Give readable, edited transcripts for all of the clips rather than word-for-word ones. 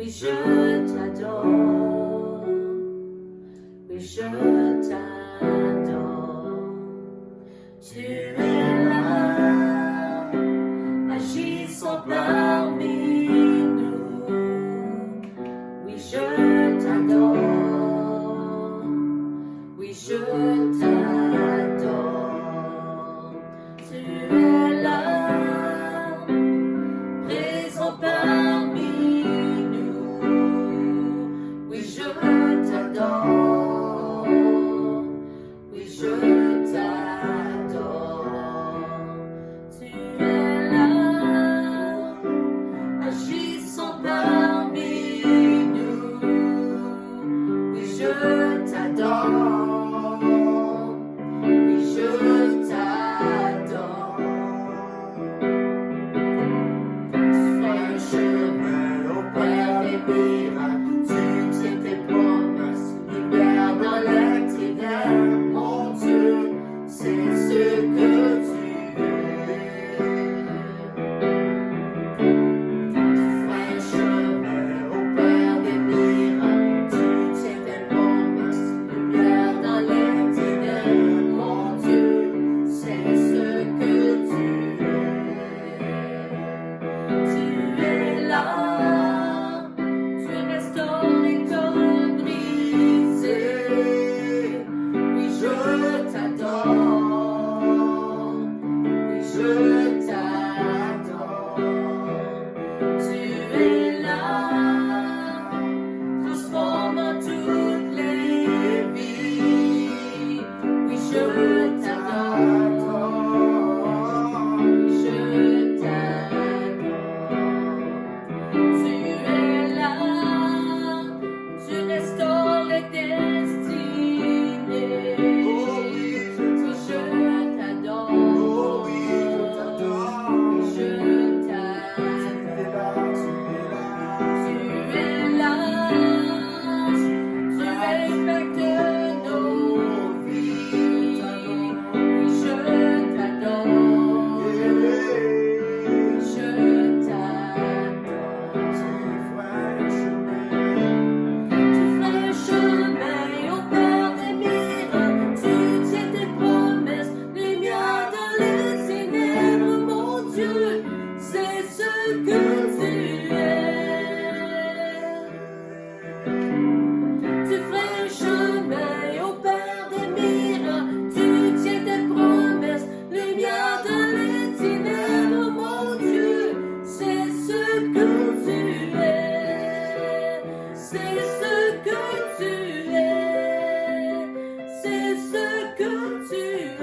Oui, je t'adore. Oui, je t'adore. Tu es là, agissant parmi nous. Oui, je t'adore. Oui, je t'adore. Tu es là, présent parmi nous. Oui, je t'adore. Oui, je t'adore. Tu es là, agissant parmi nous. Oui, je t'adore. Oui, je t'adore. Tu fais un chemin au Père des miracles. Tu tiens tes promesses, lumière dans les ténèbres. Mon Dieu, c'est ce que tu es. Tu fais un chemin au Père des miracles. Tu tiens tes promesses, lumière dans les ténèbres. Mon Dieu, c'est ce que tu es là, tu restaures les corps brisés. Oui, je t'adore. Oui, je t'adore. Tu es là, transformant toutes les vies. Oui, je t'adore. Oui, je t'adore. Tu es là, tu restaures les destinées. Oui, je t'adore. Oui, je t'adore. Tu es là, tu respectes nos vies. Oui, je t'adore. Je t'adore. Tu fais un chemin au Père des miracles. Tu tiens tes promesses, lumière dans les ténèbres. Mon Dieu, c'est ce que tu es. Tu fais un chemin au Père des miracles. Tu tiens tes promesses, lumière dans les ténèbres. Mon Dieu, c'est ce que tu es. C'est ce que tu es. C'est ce que tu es.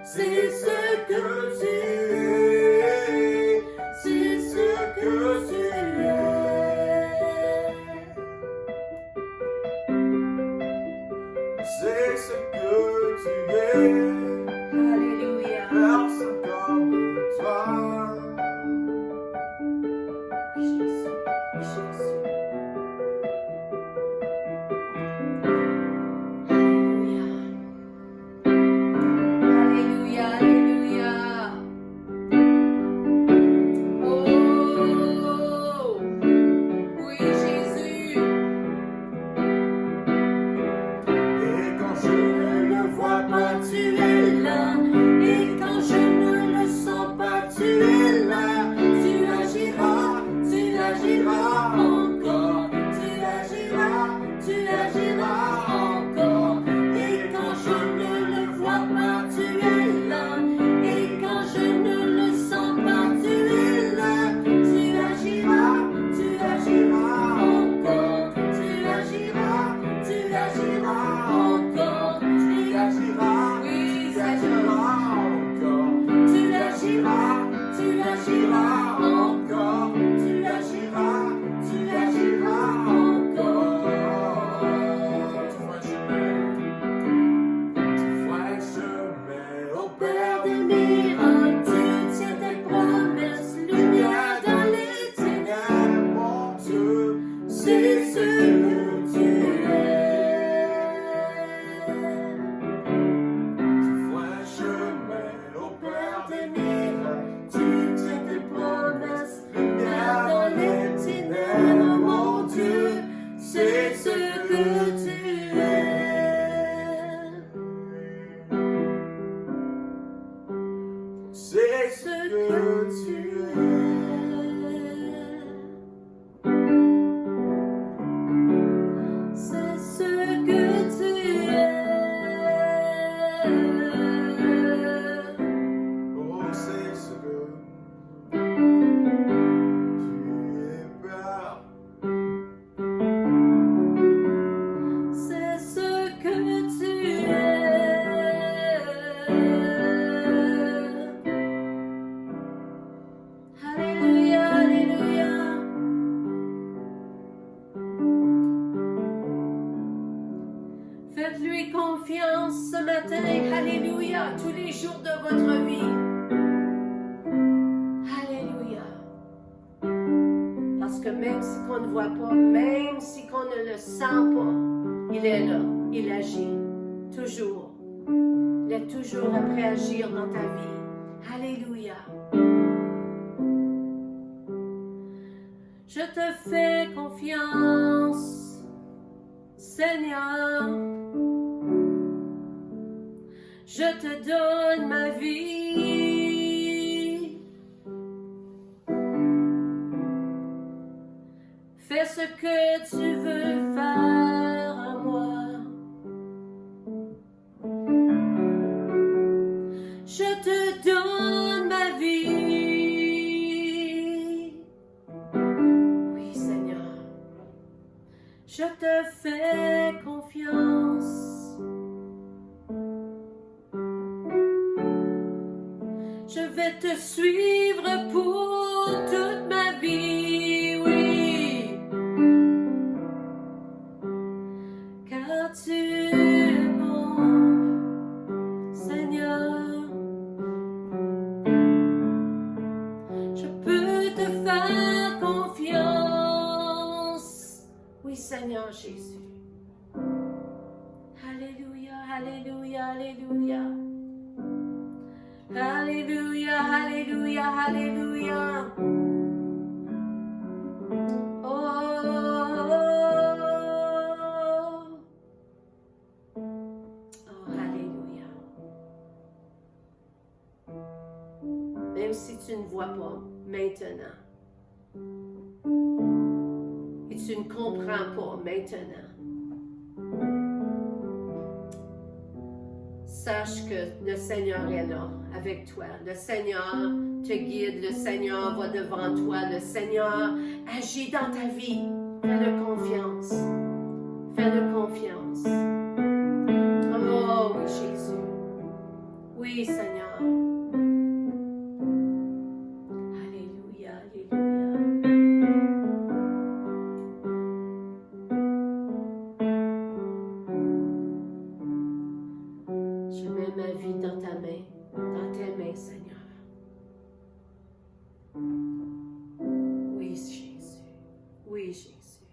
C'est ce que tu es. C'est ce que tu es. C'est ce que tu es, Alléluia. personne comme toi. Jésus, Jésus. Alléluia. Alléluia, Alléluia. Oh, oui, Jésus. Et quand je ne le vois pas, Tu es là, et quand je ne le sens pas, tu es là. Tu agiras encore. Tu agiras encore. Et quand je ne le vois pas, tu es là. Et quand je ne le sens pas, tu es là. Tu agiras encore. Tu agiras encore. Tu agiras, oui, agiras encore, tu agiras encore. Tu agiras, tu confiance ce matin. Alléluia, tous les jours de votre vie. Alléluia. Parce que même si on ne voit pas, même si on ne le sent pas, il est là, il agit, toujours. Il est toujours prêt à agir dans ta vie. Alléluia. Je te fais confiance, Seigneur. Je te donne ma vie. Fais ce que tu veux faire à moi. Je te donne ma vie. Oui, Seigneur. Je te fais confiance. Je vais te suivre pour toute ma vie, oui. Car tu es bon, Seigneur. Je peux te faire confiance. Oui, Seigneur Jésus. Alléluia, alléluia, alléluia. Alléluia, alléluia, alléluia. Oh, alléluia. Même si tu ne vois pas maintenant, et tu ne comprends pas maintenant, sache que le Seigneur est là avec toi. Le Seigneur te guide, le Seigneur va devant toi, le Seigneur agit dans ta vie. Fais-le confiance. Fais-le confiance. Oh oui, Jésus. Oui, Seigneur. Alléluia, alléluia. Je mets ma vie dans ta main, dans tes mains, Seigneur. Oui, Jésus. Oui, Jésus.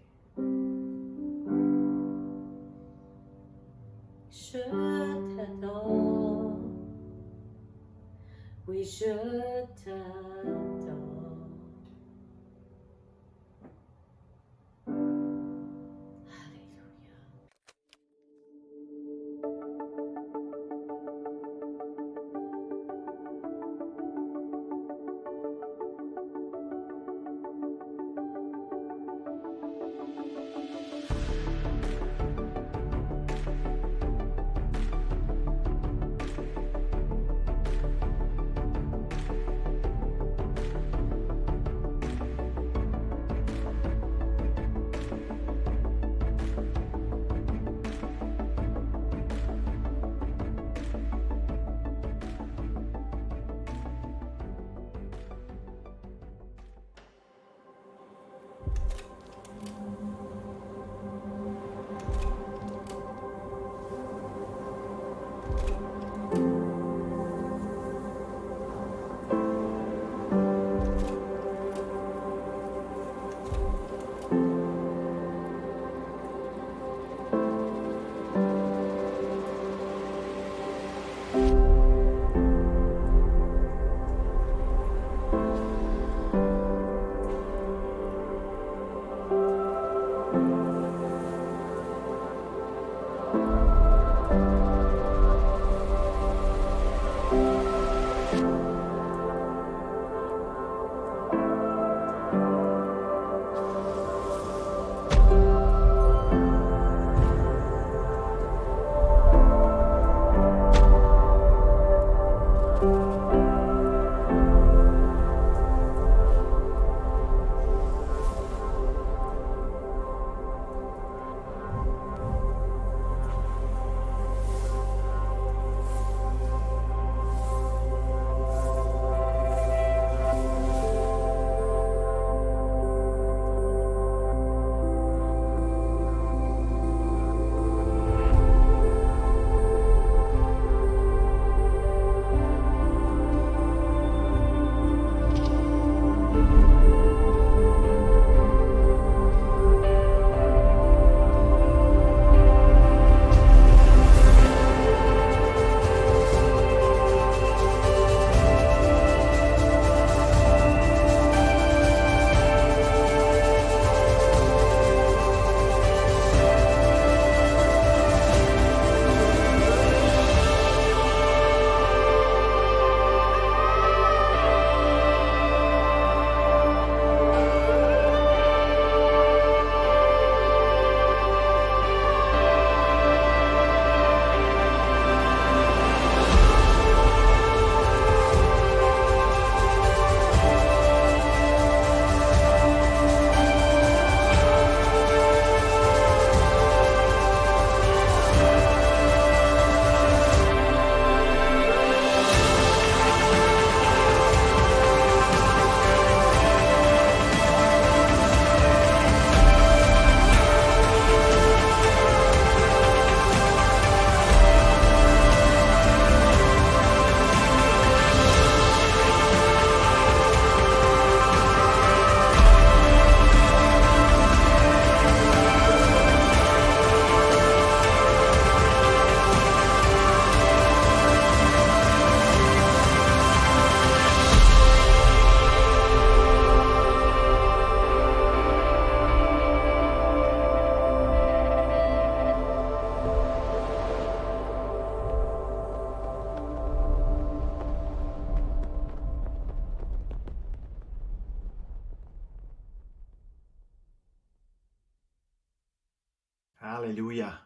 Alléluia.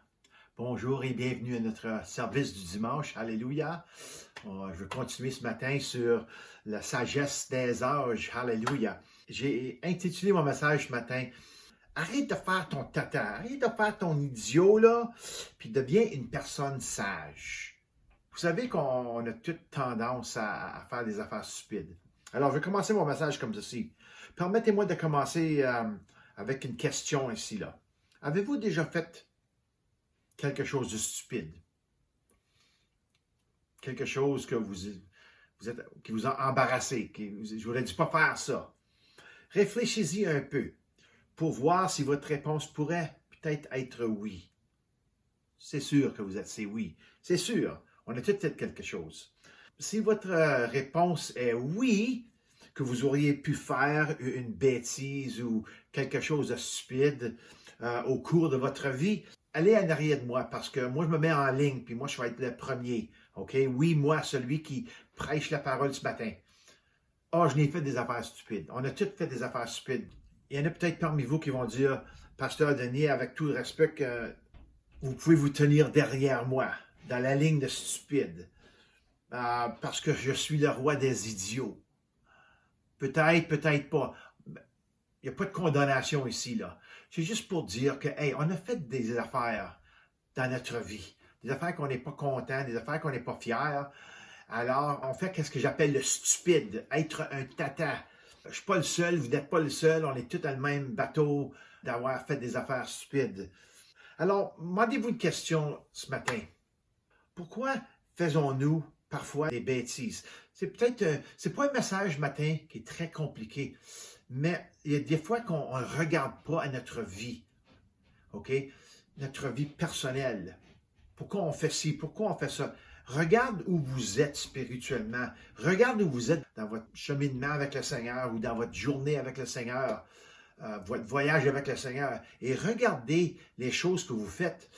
Bonjour et bienvenue à notre service du dimanche. Alléluia. Je veux continuer ce matin sur la sagesse des âges. Alléluia. J'ai intitulé mon message ce matin. Arrête de faire ton tata, arrête de faire ton idiot, là, puis deviens une personne sage. Vous savez qu'on a toute tendance à faire des affaires stupides. Alors, je vais commencer mon message comme ceci. Permettez-moi de commencer avec une question ici, là. Avez-vous déjà fait quelque chose de stupide? Quelque chose que qui vous a embarrassé, je n'aurais dû pas faire ça. Réfléchissez-y un peu pour voir si votre réponse pourrait peut-être être oui. C'est sûr que vous êtes c'est oui. C'est sûr, on a tous fait quelque chose. Si votre réponse est oui, que vous auriez pu faire une bêtise ou quelque chose de stupide au cours de votre vie, allez en arrière de moi parce que moi, je me mets en ligne puis moi, je vais être le premier. OK? Oui, moi, celui qui prêche la parole ce matin. Ah, je n'ai fait des affaires stupides. On a tous fait des affaires stupides. Il y en a peut-être parmi vous qui vont dire, Pasteur Denis, avec tout le respect que vous pouvez vous tenir derrière moi, dans la ligne de stupide, parce que je suis le roi des idiots. Peut-être, peut-être pas. Il n'y a pas de condamnation ici, là. C'est juste pour dire que, hey, on a fait des affaires dans notre vie. Des affaires qu'on n'est pas content, des affaires qu'on n'est pas fiers. Alors, on fait ce que j'appelle le stupide, être un tata. Je ne suis pas le seul, vous n'êtes pas le seul, on est tous dans le même bateau d'avoir fait des affaires stupides. Alors, demandez-vous une question ce matin. Pourquoi faisons-nous parfois des bêtises? C'est pas un message matin qui est très compliqué, mais il y a des fois qu'on ne regarde pas à notre vie, OK? Notre vie personnelle. Pourquoi on fait ci? Pourquoi on fait ça? Regarde où vous êtes spirituellement. Regarde où vous êtes dans votre cheminement avec le Seigneur ou dans votre journée avec le Seigneur, votre voyage avec le Seigneur. Et regardez les choses que vous faites.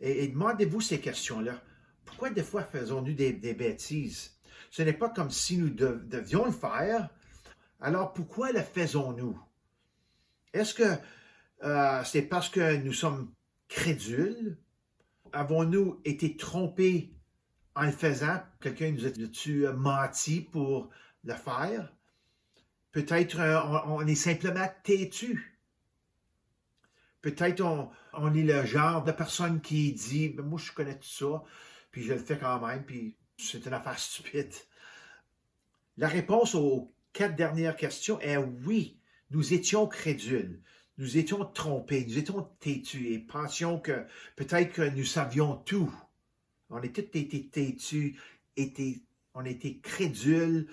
Et demandez-vous ces questions-là. Pourquoi des fois faisons-nous des bêtises? Ce n'est pas comme si nous devions le faire. Alors pourquoi le faisons-nous? Est-ce que c'est parce que nous sommes crédules? Avons-nous été trompés en le faisant? Quelqu'un nous a-tu menti pour le faire? Peut-être on est simplement têtu. Peut-être on est le genre de personne qui dit « moi je connais tout ça, puis je le fais quand même, puis c'est une affaire stupide ». La réponse aux 4 dernières questions est oui, nous étions crédules. Nous étions trompés, nous étions têtus et pensions que peut-être que nous savions tout. On a tous été têtus, on était crédules,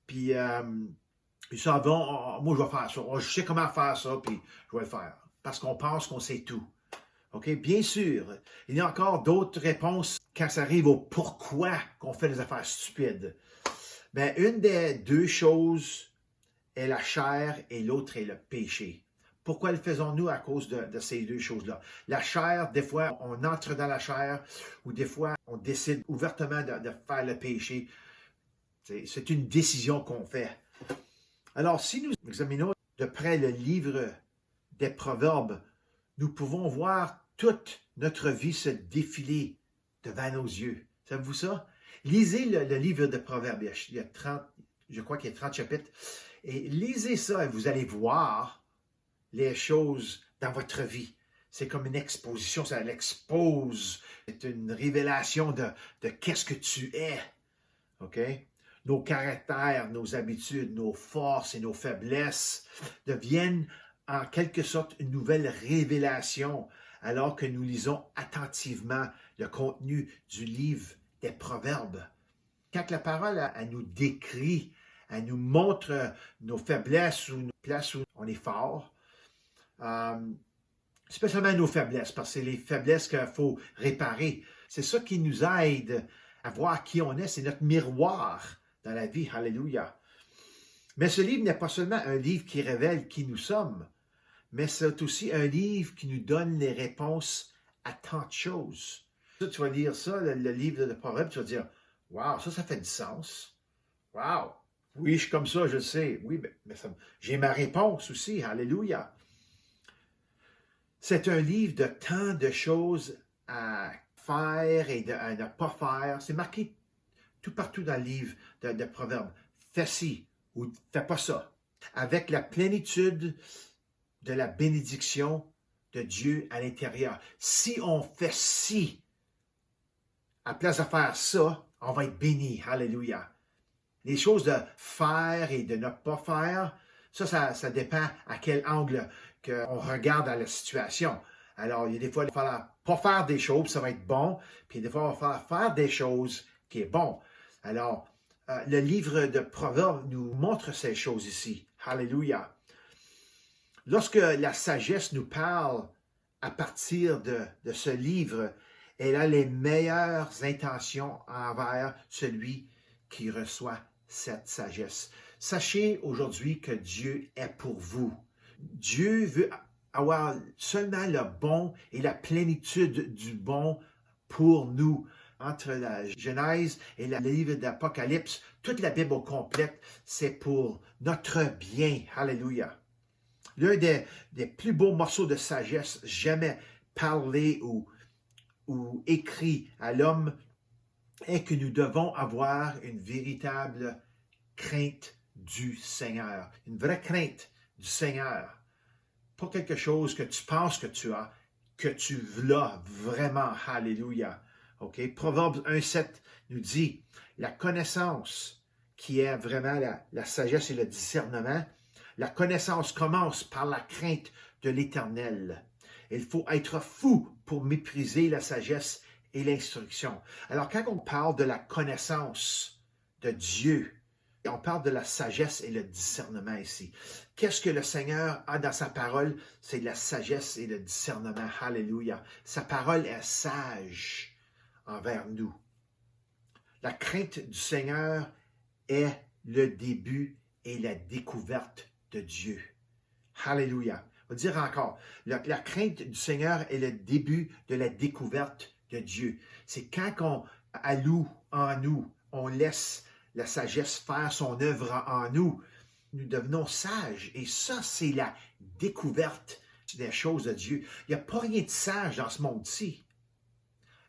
puis nous savons, moi je vais faire ça, je sais comment faire ça, puis je vais le faire, parce qu'on pense qu'on sait tout. OK? Bien sûr, il y a encore d'autres réponses quand ça arrive au pourquoi qu'on fait des affaires stupides. Mais une des deux choses est la chair et l'autre est le péché. Pourquoi le faisons-nous? À cause de ces deux choses-là. La chair, des fois, on entre dans la chair ou des fois, on décide ouvertement de faire le péché. C'est une décision qu'on fait. Alors, si nous examinons de près le livre des Proverbes, nous pouvons voir toute notre vie se défiler devant nos yeux. Savez-vous ça? Lisez le livre des Proverbes. Il y a 30, je crois qu'il y a 30 chapitres. Et lisez ça et vous allez voir les choses dans votre vie. C'est comme une exposition, ça l'expose. C'est une révélation de qu'est-ce que tu es. OK? Nos caractères, nos habitudes, nos forces et nos faiblesses deviennent en quelque sorte une nouvelle révélation alors que nous lisons attentivement le contenu du livre des Proverbes. Quand la parole elle nous décrit, elle nous montre nos faiblesses ou nos places où on est fort, spécialement nos faiblesses, parce que c'est les faiblesses qu'il faut réparer. C'est ça qui nous aide à voir qui on est, c'est notre miroir dans la vie. Alléluia. Mais ce livre n'est pas seulement un livre qui révèle qui nous sommes, mais c'est aussi un livre qui nous donne les réponses à tant de choses. Tu vas lire ça, le livre de Proverbes, tu vas dire « Wow, ça fait du sens. Wow, oui, je suis comme ça, je sais. Oui, mais j'ai ma réponse aussi. Alléluia. » C'est un livre de tant de choses à faire et à ne pas faire. C'est marqué tout partout dans le livre de Proverbes. Fais ci ou fais pas ça. Avec la plénitude de la bénédiction de Dieu à l'intérieur. Si on fait ci, à place de faire ça, on va être béni. Alléluia. Les choses de faire et de ne pas faire, ça dépend à quel angle qu'on regarde à la situation. Alors, il y a des fois, il va falloir pas faire des choses, ça va être bon, puis des fois, il va falloir faire des choses qui est bon. Alors, le livre de Proverbes nous montre ces choses ici. Alléluia. Lorsque la sagesse nous parle à partir de ce livre, elle a les meilleures intentions envers celui qui reçoit cette sagesse. Sachez aujourd'hui que Dieu est pour vous. Dieu veut avoir seulement le bon et la plénitude du bon pour nous. Entre la Genèse et le livre d'Apocalypse, toute la Bible complète, c'est pour notre bien. Alléluia. L'un des plus beaux morceaux de sagesse jamais parlé ou écrit à l'homme est que nous devons avoir une véritable crainte du Seigneur. Une vraie crainte du Seigneur. Pas quelque chose que tu penses que tu as, que tu l'as vraiment. Alléluia. Okay? Proverbes 1,7 nous dit, la connaissance qui est vraiment la sagesse et le discernement, la connaissance commence par la crainte de l'Éternel. Il faut être fou pour mépriser la sagesse et l'instruction. Alors, quand on parle de la connaissance de Dieu, on parle de la sagesse et le discernement ici. Qu'est-ce que le Seigneur a dans sa parole? C'est la sagesse et le discernement. Alléluia. Sa parole est sage envers nous. La crainte du Seigneur est le début et la découverte de Dieu. Alléluia. On va dire encore, la crainte du Seigneur est le début de la découverte de Dieu. C'est quand on alloue en nous, on laisse la sagesse faire son œuvre en nous, nous devenons sages. Et ça, c'est la découverte des choses de Dieu. Il n'y a pas rien de sage dans ce monde-ci.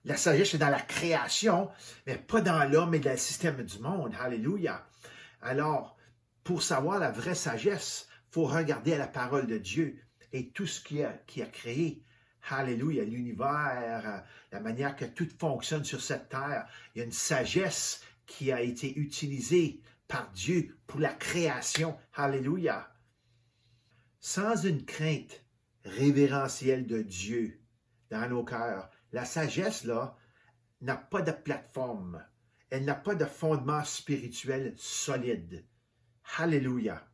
La sagesse est dans la création, mais pas dans l'homme et dans le système du monde. Alléluia. Alors, pour savoir la vraie sagesse, il faut regarder à la parole de Dieu et tout ce qu'il a créé. Alléluia, l'univers, la manière que tout fonctionne sur cette terre. Il y a une sagesse qui a été utilisée par Dieu pour la création. Alléluia. Sans une crainte révérentielle de Dieu dans nos cœurs, la sagesse, là, n'a pas de plateforme. Elle n'a pas de fondement spirituel solide. Alléluia.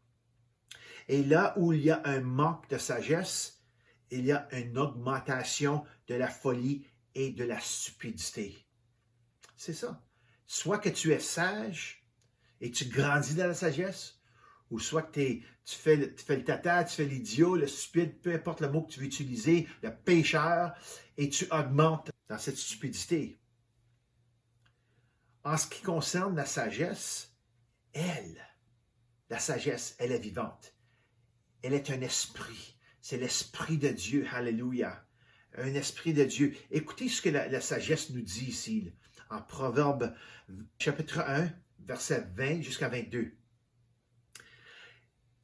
Et là où il y a un manque de sagesse, il y a une augmentation de la folie et de la stupidité. C'est ça. Soit que tu es sage et tu grandis dans la sagesse, ou soit que tu fais le tata, tu fais l'idiot, le stupide, peu importe le mot que tu veux utiliser, le pécheur, et tu augmentes dans cette stupidité. En ce qui concerne la sagesse, la sagesse, elle est vivante. Elle est un esprit. C'est l'esprit de Dieu. Alléluia. Un esprit de Dieu. Écoutez ce que la sagesse nous dit ici, en Proverbes, chapitre 1, verset 20 jusqu'à 22.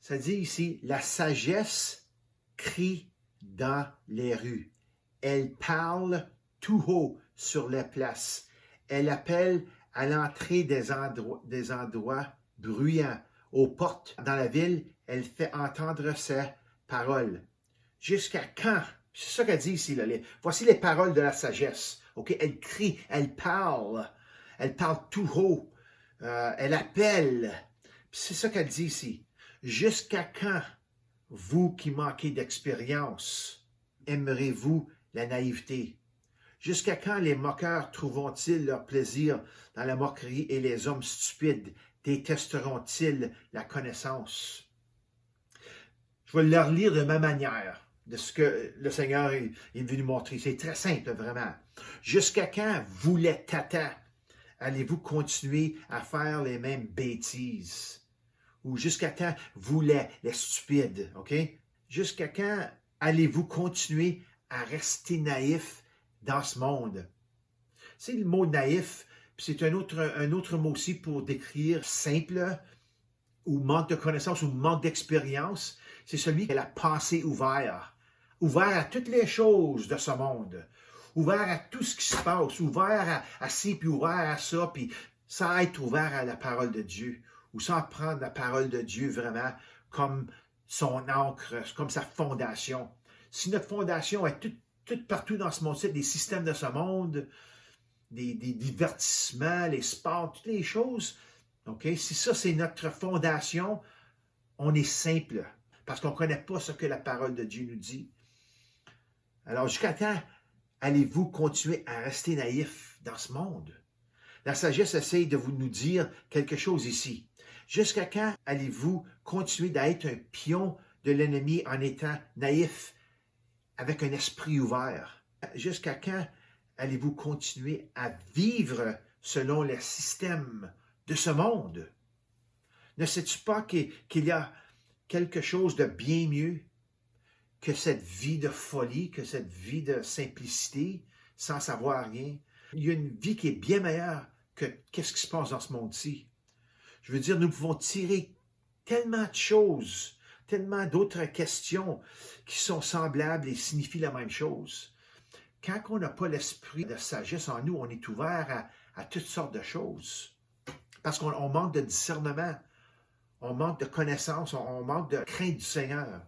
Ça dit ici, la sagesse crie dans les rues. Elle parle tout haut sur les places. Elle appelle à l'entrée des endroits bruyants. Aux portes dans la ville, elle fait entendre ses paroles. Jusqu'à quand? C'est ça qu'elle dit ici. Voici les paroles de la sagesse. Okay? Elle crie, elle parle tout haut. Elle appelle. C'est ça qu'elle dit ici. Jusqu'à quand, vous qui manquez d'expérience, aimerez-vous la naïveté? Jusqu'à quand les moqueurs trouveront-ils leur plaisir dans la moquerie et les hommes stupides détesteront-ils la connaissance? Je vais leur lire de ma manière, de ce que le Seigneur est venu montrer. C'est très simple, vraiment. Jusqu'à quand, vous les tatas, allez-vous continuer à faire les mêmes bêtises? Ou jusqu'à quand, vous les stupides, OK? Jusqu'à quand allez-vous continuer à rester naïf dans ce monde? C'est le mot naïf, puis c'est un autre mot aussi pour décrire simple ou manque de connaissance ou manque d'expérience. C'est celui qui a la pensée ouverte, ouvert à toutes les choses de ce monde, ouvert à tout ce qui se passe, ouvert à ci, puis ouvert à ça, puis sans être ouvert à la parole de Dieu, ou sans prendre la parole de Dieu vraiment comme son ancre, comme sa fondation. Si notre fondation est toute partout dans ce monde-ci, les systèmes de ce monde, des divertissements, les sports, toutes les choses, okay? Si ça c'est notre fondation, on est simple, parce qu'on ne connaît pas ce que la parole de Dieu nous dit. Alors jusqu'à quand allez-vous continuer à rester naïf dans ce monde? La sagesse essaye de nous dire quelque chose ici. Jusqu'à quand allez-vous continuer d'être un pion de l'ennemi en étant naïf, avec un esprit ouvert? Jusqu'à quand allez-vous continuer à vivre selon le système de ce monde? Ne sais-tu pas qu'il y a quelque chose de bien mieux que cette vie de folie, que cette vie de simplicité, sans savoir rien? Il y a une vie qui est bien meilleure que qu'est-ce qui se passe dans ce monde-ci. Je veux dire, nous pouvons tirer tellement de choses, tellement d'autres questions qui sont semblables et signifient la même chose. Quand on n'a pas l'esprit de sagesse en nous, on est ouvert à toutes sortes de choses. Parce qu'on manque de discernement, on manque de connaissance, on manque de crainte du Seigneur.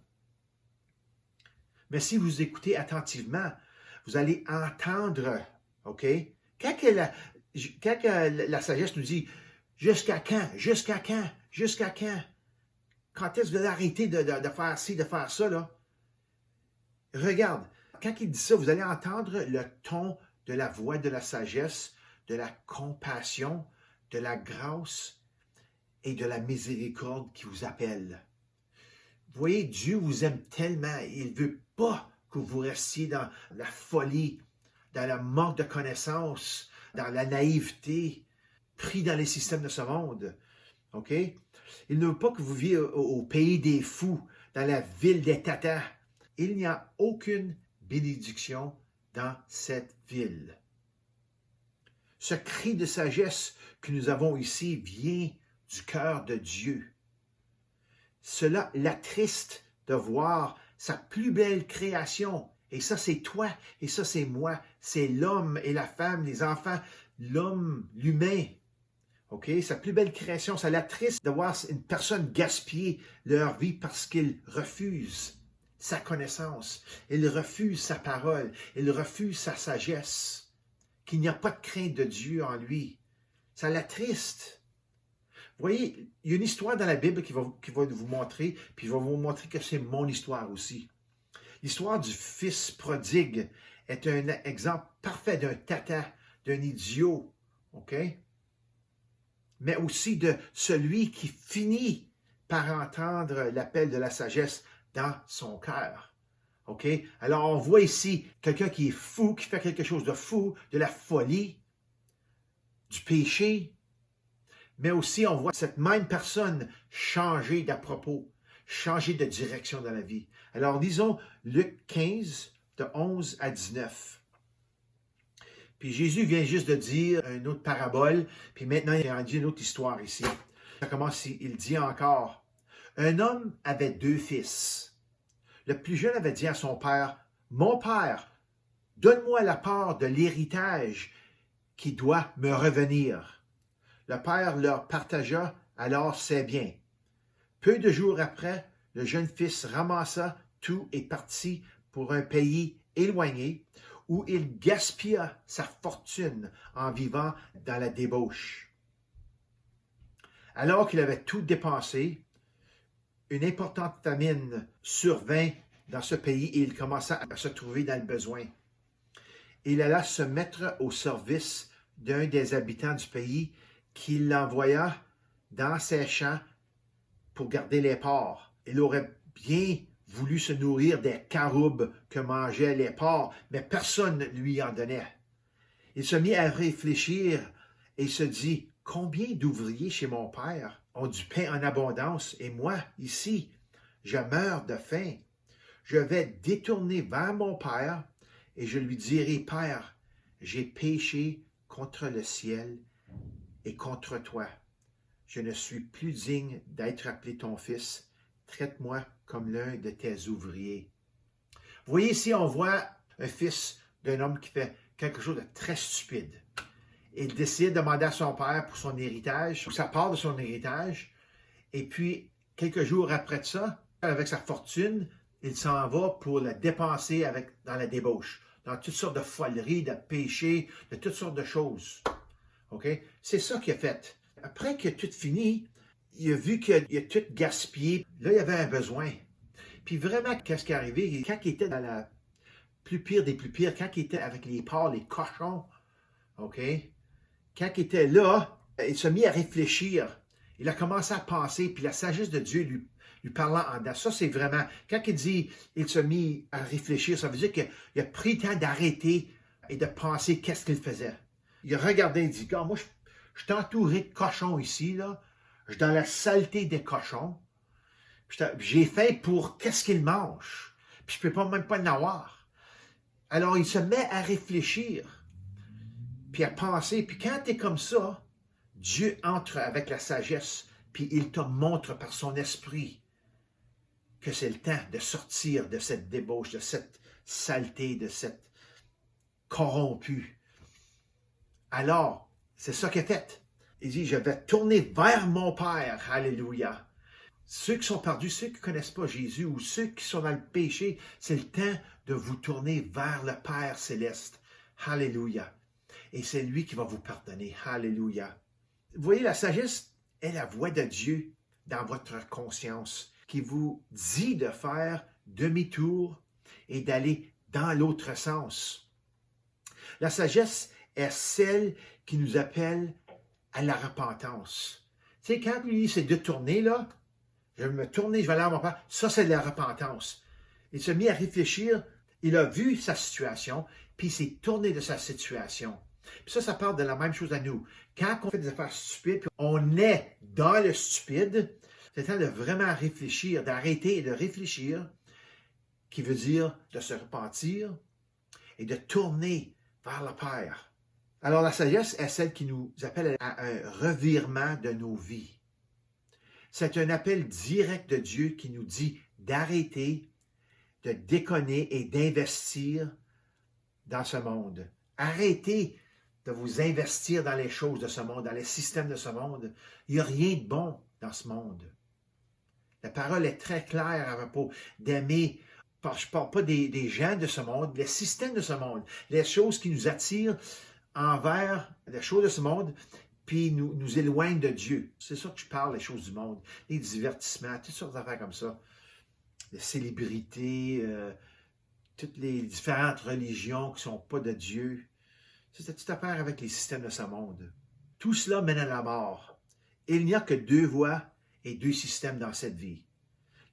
Mais si vous écoutez attentivement, vous allez entendre, OK? Quand la sagesse nous dit « Jusqu'à quand? Jusqu'à quand? Jusqu'à quand? » Quand est-ce que vous allez arrêter de faire ci, de faire ça, là? Regarde, quand il dit ça, vous allez entendre le ton de la voix de la sagesse, de la compassion, de la grâce et de la miséricorde qui vous appelle. Vous voyez, Dieu vous aime tellement, il ne veut pas que vous restiez dans la folie, dans le manque de connaissances, dans la naïveté, pris dans les systèmes de ce monde. OK? Il ne veut pas que vous viviez au pays des fous, dans la ville des tatas. Il n'y a aucune bénédiction dans cette ville. Ce cri de sagesse que nous avons ici vient du cœur de Dieu. Cela l'attriste de voir sa plus belle création. Et ça, c'est toi, et ça, c'est moi. C'est l'homme et la femme, les enfants, l'homme, l'humain. OK? Sa plus belle création, ça l'attriste de voir une personne gaspiller leur vie parce qu'il refuse sa connaissance. Il refuse sa parole. Il refuse sa sagesse. Qu'il n'y a pas de crainte de Dieu en lui. Ça l'attriste. Vous voyez, il y a une histoire dans la Bible qui va vous montrer, puis il va vous montrer que c'est mon histoire aussi. L'histoire du fils prodigue est un exemple parfait d'un tata, d'un idiot, OK? Mais aussi de celui qui finit par entendre l'appel de la sagesse dans son cœur. OK? Alors, on voit ici quelqu'un qui est fou, qui fait quelque chose de fou, de la folie, du péché, mais aussi on voit cette même personne changer d'à propos, changer de direction dans la vie. Alors, lisons Luc 15, de 11 à 19. Puis Jésus vient juste de dire une autre parabole, puis maintenant il en dit une autre histoire ici. Ça commence, il dit encore, « Un homme avait 2 fils. Le plus jeune avait dit à son père, « Mon père, donne-moi la part de l'héritage qui doit me revenir. » Le père leur partagea alors ses biens. Peu de jours après, le jeune fils ramassa tout et partit pour un pays éloigné où il gaspilla sa fortune en vivant dans la débauche. Alors qu'il avait tout dépensé, une importante famine survint dans ce pays et il commença à se trouver dans le besoin. Il alla se mettre au service d'un des habitants du pays qui l'envoya dans ses champs pour garder les porcs. Il aurait bien voulu se nourrir des caroubes que mangeaient les porcs, mais personne ne lui en donnait. Il se mit à réfléchir et se dit, « Combien d'ouvriers chez mon père ont du pain en abondance, et moi, ici, je meurs de faim. je vais détourner vers mon Père et je lui dirai, Père, j'ai péché contre le ciel et contre toi. Je ne suis plus digne d'être appelé ton fils. Traite-moi comme l'un de tes ouvriers. Vous voyez ici, on voit un fils d'un homme qui fait quelque chose de très stupide. Il décide de demander à son père pour son héritage, pour sa part de son héritage. Et puis, quelques jours après ça, avec sa fortune, il s'en va pour la dépenser dans la débauche, dans toutes sortes de foleries, de péchés, de toutes sortes de choses. OK? C'est ça qu'il a fait. Après qu'il a tout fini, il a vu qu'il a tout gaspillé. Là, il y avait un besoin. Puis vraiment, qu'est-ce qui est arrivé? Quand il était dans la plus pire des plus pires, quand il était avec les porcs, les cochons, OK? Quand il était là, il s'est mis à réfléchir. Il a commencé à penser, puis la sagesse de Dieu lui parlant en dedans. Ça, c'est vraiment, quand il dit il s'est mis à réfléchir, ça veut dire qu'il a pris le temps d'arrêter et de penser qu'est-ce qu'il faisait. Il a regardé et dit, « Moi, je suis entouré de cochons ici, là. Je suis dans la saleté des cochons. J'ai faim pour qu'est-ce qu'ils mangent. Puis je ne peux même pas en avoir. » Alors, il se met à réfléchir, puis à penser. Puis quand tu es comme ça, Dieu entre avec la sagesse, puis il te montre par son esprit que c'est le temps de sortir de cette débauche, de cette saleté, de cette corrompue. Alors, c'est ça qu'il a fait. Il dit, je vais tourner vers mon Père. Alléluia. Ceux qui sont perdus, ceux qui ne connaissent pas Jésus ou ceux qui sont dans le péché, c'est le temps de vous tourner vers le Père céleste. Alléluia. Et c'est lui qui va vous pardonner. Alléluia. Vous voyez, la sagesse est la voix de Dieu dans votre conscience qui vous dit de faire demi-tour et d'aller dans l'autre sens. La sagesse est celle qui nous appelle à la repentance. Tu sais, quand lui s'est détourné, là, je vais me tourner, je vais aller à mon Père, ça c'est de la repentance. Il s'est mis à réfléchir, il a vu sa situation, puis il s'est tourné de sa situation. Puis ça parle de la même chose à nous. Quand on fait des affaires stupides, puis on est dans le stupide, c'est le temps de vraiment réfléchir, d'arrêter et de réfléchir, qui veut dire de se repentir et de tourner vers le Père. Alors la sagesse est celle qui nous appelle à un revirement de nos vies. C'est un appel direct de Dieu qui nous dit d'arrêter, de déconner et d'investir dans ce monde. Arrêtez de vous investir dans les choses de ce monde, dans les systèmes de ce monde. Il n'y a rien de bon dans ce monde. La parole est très claire à propos d'aimer. Je ne parle pas des gens de ce monde, les systèmes de ce monde, les choses qui nous attirent envers les choses de ce monde, puis nous éloignent de Dieu. C'est ça que je parle, les choses du monde, les divertissements, toutes sortes d'affaires comme ça. Les célébrités, toutes les différentes religions qui ne sont pas de Dieu. C'est toute affaire avec les systèmes de ce monde. Tout cela mène à la mort. Et il n'y a que deux voies et deux systèmes dans cette vie.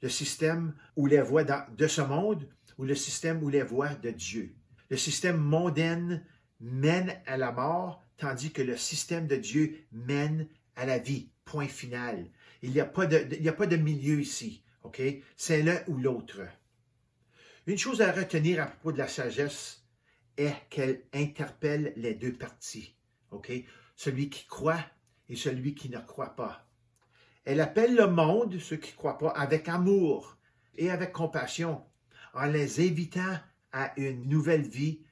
Le système ou les voies de ce monde ou le système ou les voies de Dieu. Le système mondain mène à la mort, tandis que le système de Dieu mène à la vie. Point final. Il n'y a pas de milieu ici. Okay? C'est l'un ou l'autre. Une chose à retenir à propos de la sagesse est qu'elle interpelle les deux parties. Okay? Celui qui croit et celui qui ne croit pas. Elle appelle le monde, ceux qui ne croient pas, avec amour et avec compassion, en les invitant à une nouvelle vie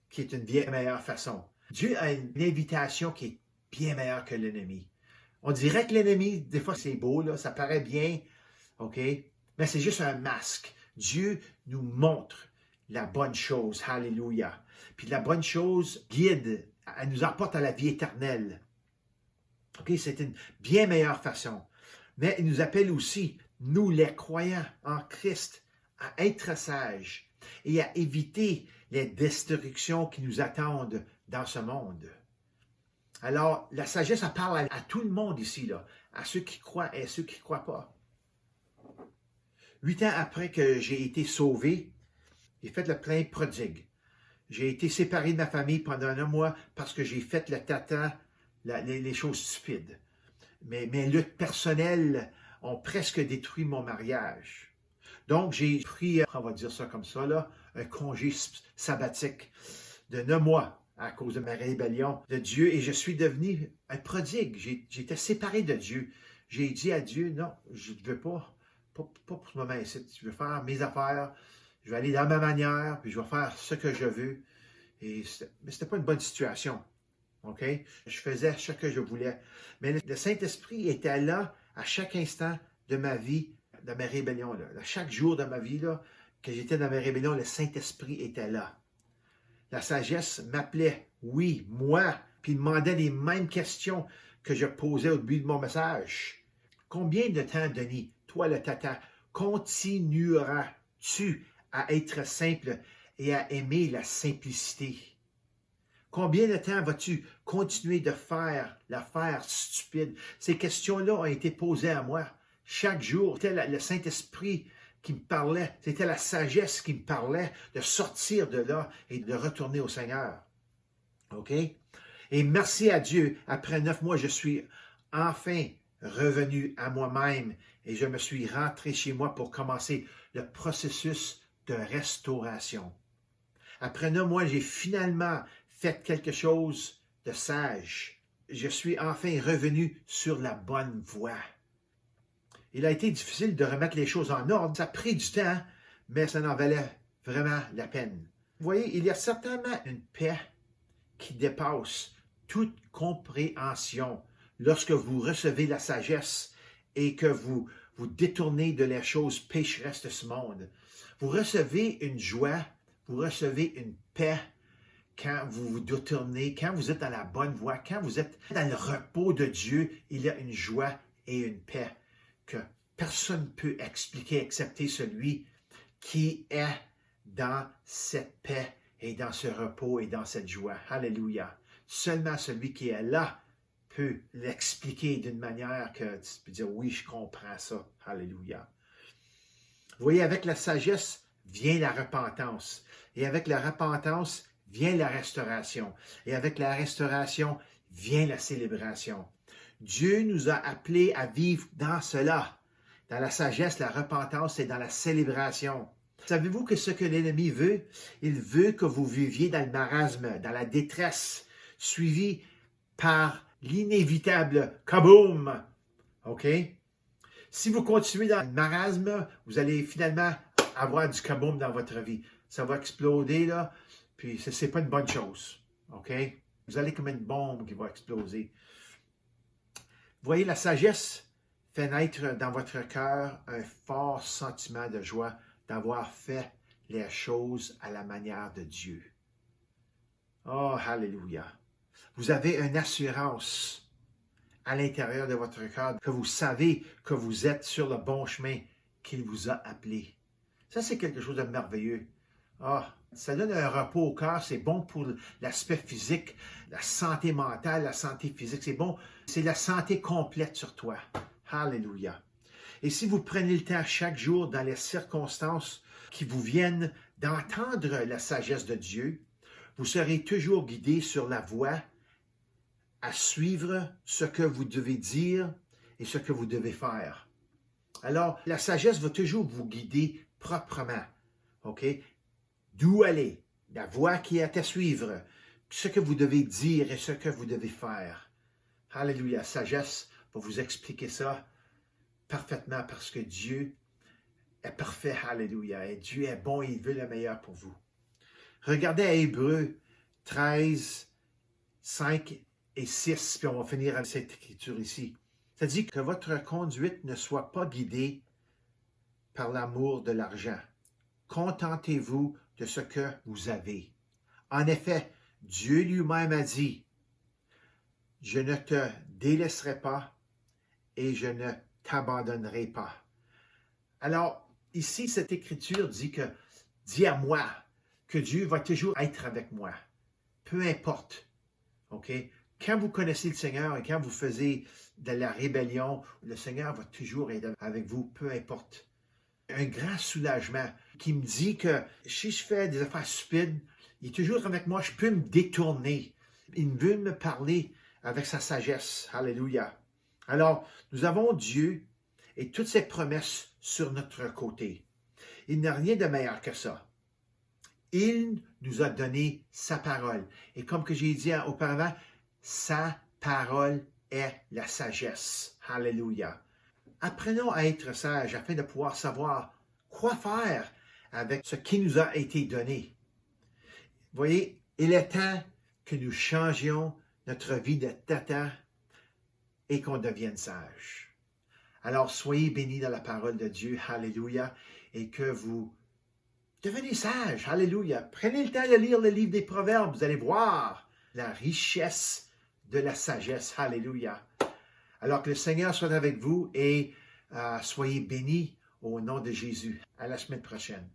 qui est une bien meilleure façon. Dieu a une invitation qui est bien meilleure que l'ennemi. On dirait que l'ennemi, des fois c'est beau, là, ça paraît bien, OK? Mais c'est juste un masque. Dieu nous montre la bonne chose. Alléluia. Puis la bonne chose guide, elle nous apporte à la vie éternelle. OK? C'est une bien meilleure façon. Mais il nous appelle aussi, nous les croyants en Christ, à être sages et à éviter les destructions qui nous attendent dans ce monde. Alors, la sagesse, elle parle à tout le monde ici, là, à ceux qui croient et à ceux qui ne croient pas. 8 ans après que j'ai été sauvé, j'ai fait le plein prodigue. J'ai été séparé de ma famille pendant 1 mois parce que j'ai fait le tata, les choses stupides. Mes luttes personnelles ont presque détruit mon mariage. Donc, j'ai pris, on va dire ça comme ça, là, un congé sabbatique de 9 mois à cause de ma rébellion de Dieu et je suis devenu un prodigue. J'étais séparé de Dieu. J'ai dit à Dieu, non, je ne veux pas pour ce moment ici. Je veux faire mes affaires, je vais aller dans ma manière, puis je vais faire ce que je veux. Mais ce n'était pas une bonne situation. OK? Je faisais ce que je voulais. Mais le Saint-Esprit était là à chaque instant de ma vie, de mes rébellions. Là. À chaque jour de ma vie, là, que j'étais dans mes rébellions, le Saint-Esprit était là. La sagesse m'appelait, oui, moi, puis il demandait les mêmes questions que je posais au début de mon message. Combien de temps, Denis, toi le tata, continueras-tu à être simple et à aimer la simplicité? Combien de temps vas-tu continuer de faire l'affaire stupide? Ces questions-là ont été posées à moi. Chaque jour, c'était le Saint-Esprit qui me parlait. C'était la sagesse qui me parlait de sortir de là et de retourner au Seigneur. OK? Et merci à Dieu, après 9 mois, je suis enfin revenu à moi-même et je me suis rentré chez moi pour commencer le processus de restauration. Après 9 mois, j'ai finalement fait quelque chose de sage. Je suis enfin revenu sur la bonne voie. Il a été difficile de remettre les choses en ordre. Ça a pris du temps, mais ça en valait vraiment la peine. Vous voyez, il y a certainement une paix qui dépasse toute compréhension lorsque vous recevez la sagesse et que vous détournez de les choses pécheresses de ce monde. Vous recevez une joie, vous recevez une paix quand vous vous détournez, quand vous êtes dans la bonne voie, quand vous êtes dans le repos de Dieu, il y a une joie et une paix que personne ne peut expliquer excepté celui qui est dans cette paix et dans ce repos et dans cette joie. Alléluia. Seulement celui qui est là peut l'expliquer d'une manière que tu peux dire, oui, je comprends ça. Alléluia. Vous voyez, avec la sagesse vient la repentance. Et avec la repentance vient la restauration. Et avec la restauration vient la célébration. Dieu nous a appelés à vivre dans cela, dans la sagesse, la repentance et dans la célébration. Savez-vous que ce que l'ennemi veut? Il veut que vous viviez dans le marasme, dans la détresse, suivi par l'inévitable kaboom. OK? Si vous continuez dans le marasme, vous allez finalement avoir du kaboom dans votre vie. Ça va exploser, là, puis ce n'est pas une bonne chose. OK? Vous allez comme une bombe qui va exploser. Vous voyez, la sagesse fait naître dans votre cœur un fort sentiment de joie d'avoir fait les choses à la manière de Dieu. Oh, alléluia! Vous avez une assurance à l'intérieur de votre cœur que vous savez que vous êtes sur le bon chemin qu'il vous a appelé. Ça, c'est quelque chose de merveilleux. Ah, ça donne un repos au cœur, c'est bon pour l'aspect physique, la santé mentale, la santé physique, c'est bon. C'est la santé complète sur toi. Alléluia. Et si vous prenez le temps chaque jour dans les circonstances qui vous viennent d'entendre la sagesse de Dieu, vous serez toujours guidé sur la voie à suivre ce que vous devez dire et ce que vous devez faire. Alors, la sagesse va toujours vous guider proprement. OK? D'où aller, la voie qui est à suivre, ce que vous devez dire et ce que vous devez faire. Alléluia, la sagesse va vous expliquer ça parfaitement parce que Dieu est parfait. Alléluia, et Dieu est bon et il veut le meilleur pour vous. Regardez à Hébreux 13, 5 et 6, puis on va finir avec cette écriture ici. Ça dit que votre conduite ne soit pas guidée par l'amour de l'argent. Contentez-vous de ce que vous avez. En effet, Dieu lui-même a dit, « Je ne te délaisserai pas et je ne t'abandonnerai pas. » Alors, ici, cette écriture dit à moi que Dieu va toujours être avec moi. Peu importe. OK? Quand vous connaissez le Seigneur et quand vous faisiez de la rébellion, le Seigneur va toujours être avec vous, peu importe. Un grand soulagement qui me dit que si je fais des affaires stupides, il est toujours avec moi, je peux me détourner. Il veut me parler avec sa sagesse. Alléluia. Alors, nous avons Dieu et toutes ses promesses sur notre côté. Il n'y a rien de meilleur que ça. Il nous a donné sa parole. Et comme que j'ai dit auparavant, sa parole est la sagesse. Alléluia. Apprenons à être sages afin de pouvoir savoir quoi faire avec ce qui nous a été donné. Vous voyez, il est temps que nous changions notre vie de tata et qu'on devienne sage. Alors, soyez bénis dans la parole de Dieu. Alléluia. Et que vous devenez sages. Alléluia. Prenez le temps de lire le livre des Proverbes. Vous allez voir la richesse de la sagesse. Alléluia. Alors que le Seigneur soit avec vous et soyez bénis au nom de Jésus. À la semaine prochaine.